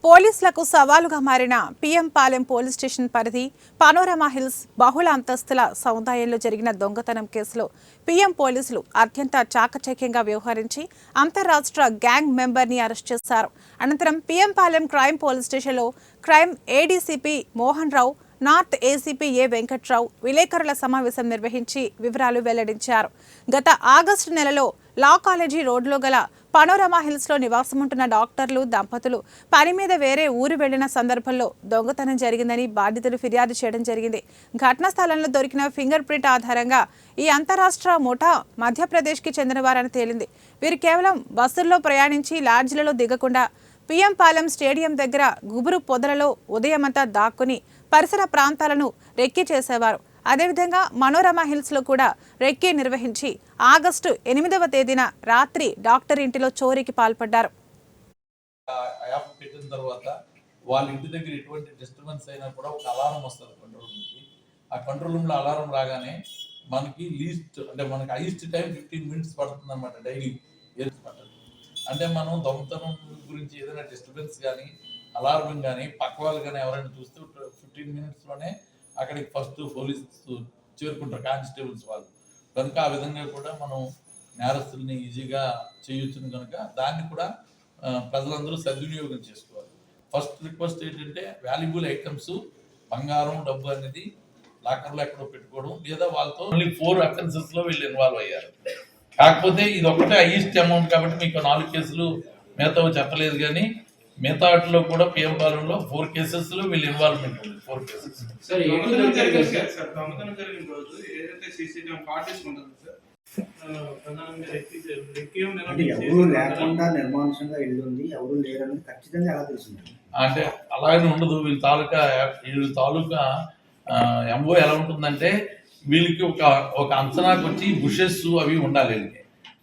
పోలీసులకు సవాలుగా మారిన పీఎం పాలెం పోలీస్ స్టేషన్ పరిధి పనోరమా హిల్స్ బహుళ అంతస్తుల సముదాయంలో జరిగిన దొంగతనం కేసులో పీఎం పోలీసులు అత్యంత చాకచక్యంగా వ్యవహరించి అంతర్రాష్ట్ర గ్యాంగ్ మెంబర్ని అరెస్ట్ చేశారు. అనంతరం పీఎం పాలెం క్రైమ్ పోలీస్ స్టేషన్లో crime ADCP Mohan Rao, north ACP ఏ వెంకట్రావు విలేకరుల సమావేశం నిర్వహించి వివరాలు వెల్లడించారు. గత ఆగస్టు నెలలో లా కాలేజీ రోడ్లో గల పనోరమా హిల్స్లో నివాసముంటున్న డాక్టర్లు దంపతులు పని మీద వేరే ఊరు వెళ్లిన సందర్భంలో దొంగతనం జరిగిందని బాధితులు ఫిర్యాదు చేయడం జరిగింది. ఘటనా స్థలంలో దొరికిన ఫింగర్ ప్రింట్ ఆధారంగా ఈ అంతరాష్ట్ర ముఠా మధ్యప్రదేశ్కి చెందినవారని తేలింది. వీరు కేవలం బస్సుల్లో ప్రయాణించి లాడ్జ్లలో దిగకుండా పీఎం పాలెం స్టేడియం దగ్గర గుబురు పొదలలో ఉదయమంతా దాక్కుని పరిసర ప్రాంతాలను రెక్కీ చేసేవారు. అదేవిధంగా మనోరమా హిల్స్ లో కూడా రెక్కీ నిర్వహించి ఆగస్టు 8వ తేదీన రాత్రి డాక్టర్ ఇంటిలో చోరీకి పాల్పడ్డారు. వాళ్ళ ఇంటి దగ్గర ఎటువంటి డిస్టర్బెన్స్ అయినా కూడా ఒక అలారం వస్తుంది కంట్రోల్ రూమ్కి. ఆ కంట్రోల్ రూమ్లో అలారం రాగానే మనకి లీస్ట్ అంటే మనకి హైయెస్ట్ టైం 15 మినిట్స్ పడుతుంది అనమాట. డైలీ అంటే మనం దొంగతనం గురించి ఏదైనా డిస్టర్బెన్స్ కానీ అలారం కానీ పక్క వాళ్ళు కానీ ఎవరైనా చూస్తే 15 మినిట్స్లోనే అక్కడికి ఫస్ట్ పోలీస్ చేరుకుంటారు, కానిస్టేబుల్స్ వాళ్ళు. కనుక ఆ విధంగా కూడా మనం నేరస్తుల్ని ఈజీగా చేయొచ్చును. కనుక దాన్ని కూడా ప్రజలందరూ సద్వినియోగం చేసుకోవాలి. ఫస్ట్ రిక్వెస్ట్ ఏంటంటే వాల్యుబుల్ ఐటమ్స్, బంగారం, డబ్బు అనేది లాకర్లో ఎక్కడో పెట్టుకోవడం, లేదా వాళ్ళతో ఓన్లీ 4 అఫెన్సెస్లో వీళ్ళు ఇన్వాల్వ్ అయ్యారు. కాకపోతే ఇది ఒకటే హైయెస్ట్ అమౌంట్ కాబట్టి మీకు 4 కేసులు మిగతా చెప్పలేదు. కానీ మిగతా వాటిలో కూడా పిఎం పాలెంలో 4 కేసెస్లో వీళ్ళు ఇన్వాల్వ్మెంట్ ఉంది. 4 కేసెస్. అంటే అలాగనే ఉండదు. వీళ్ళ తాలూకా ఎంఓ ఎలా ఉంటుందంటే వీళ్ళకి ఒక అంచనాకు వచ్చి బుషెస్ అవి ఉండాలి, వీళ్ళకి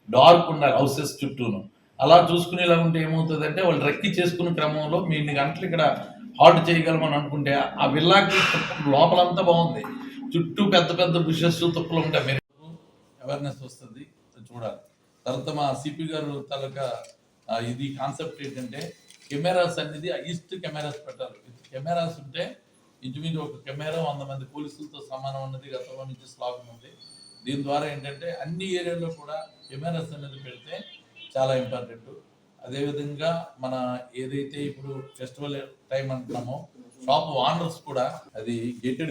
డార్క్ ఉండాలి హౌసెస్ చుట్టూను. అలా చూసుకునేలా ఉంటే ఏమవుతుందంటే వాళ్ళు రెక్కి చేసుకునే క్రమంలో మీ ఇన్ని గంటలు ఇక్కడ హాల్ట్ చేయగలమని అనుకుంటే ఆ విల్లాకి లోపలంతా బాగుంది, చుట్టూ పెద్ద పెద్ద బుషెస్ తుప్పలు ఉంటాయి. మీరు అవేర్నెస్ వస్తుంది, చూడాలి. తర్వాత మా సిపి గారు తాలూకా ఇది కాన్సెప్ట్ ఏంటంటే కెమెరాస్ అనేది ఈస్ట్ కెమెరాస్ పెట్టాలి. కెమెరాస్ ఉంటే ఇంచుమించు ఒక కెమెరా 100 మంది పోలీసులతో సమానం అన్నది గతంలో నుంచి స్లాగన్ ఉంది. దీని ద్వారా ఏంటంటే అన్ని ఏరియాల్లో కూడా కెమెరాస్ అనేది పెడితే చాలా ఇంపార్టెంట్. అదేవిధంగా మన ఏదైతే ఇప్పుడు ఫెస్టివల్ టైం అంటున్నామో షాప్ ఓనర్స్ కూడా అది గేటెడ్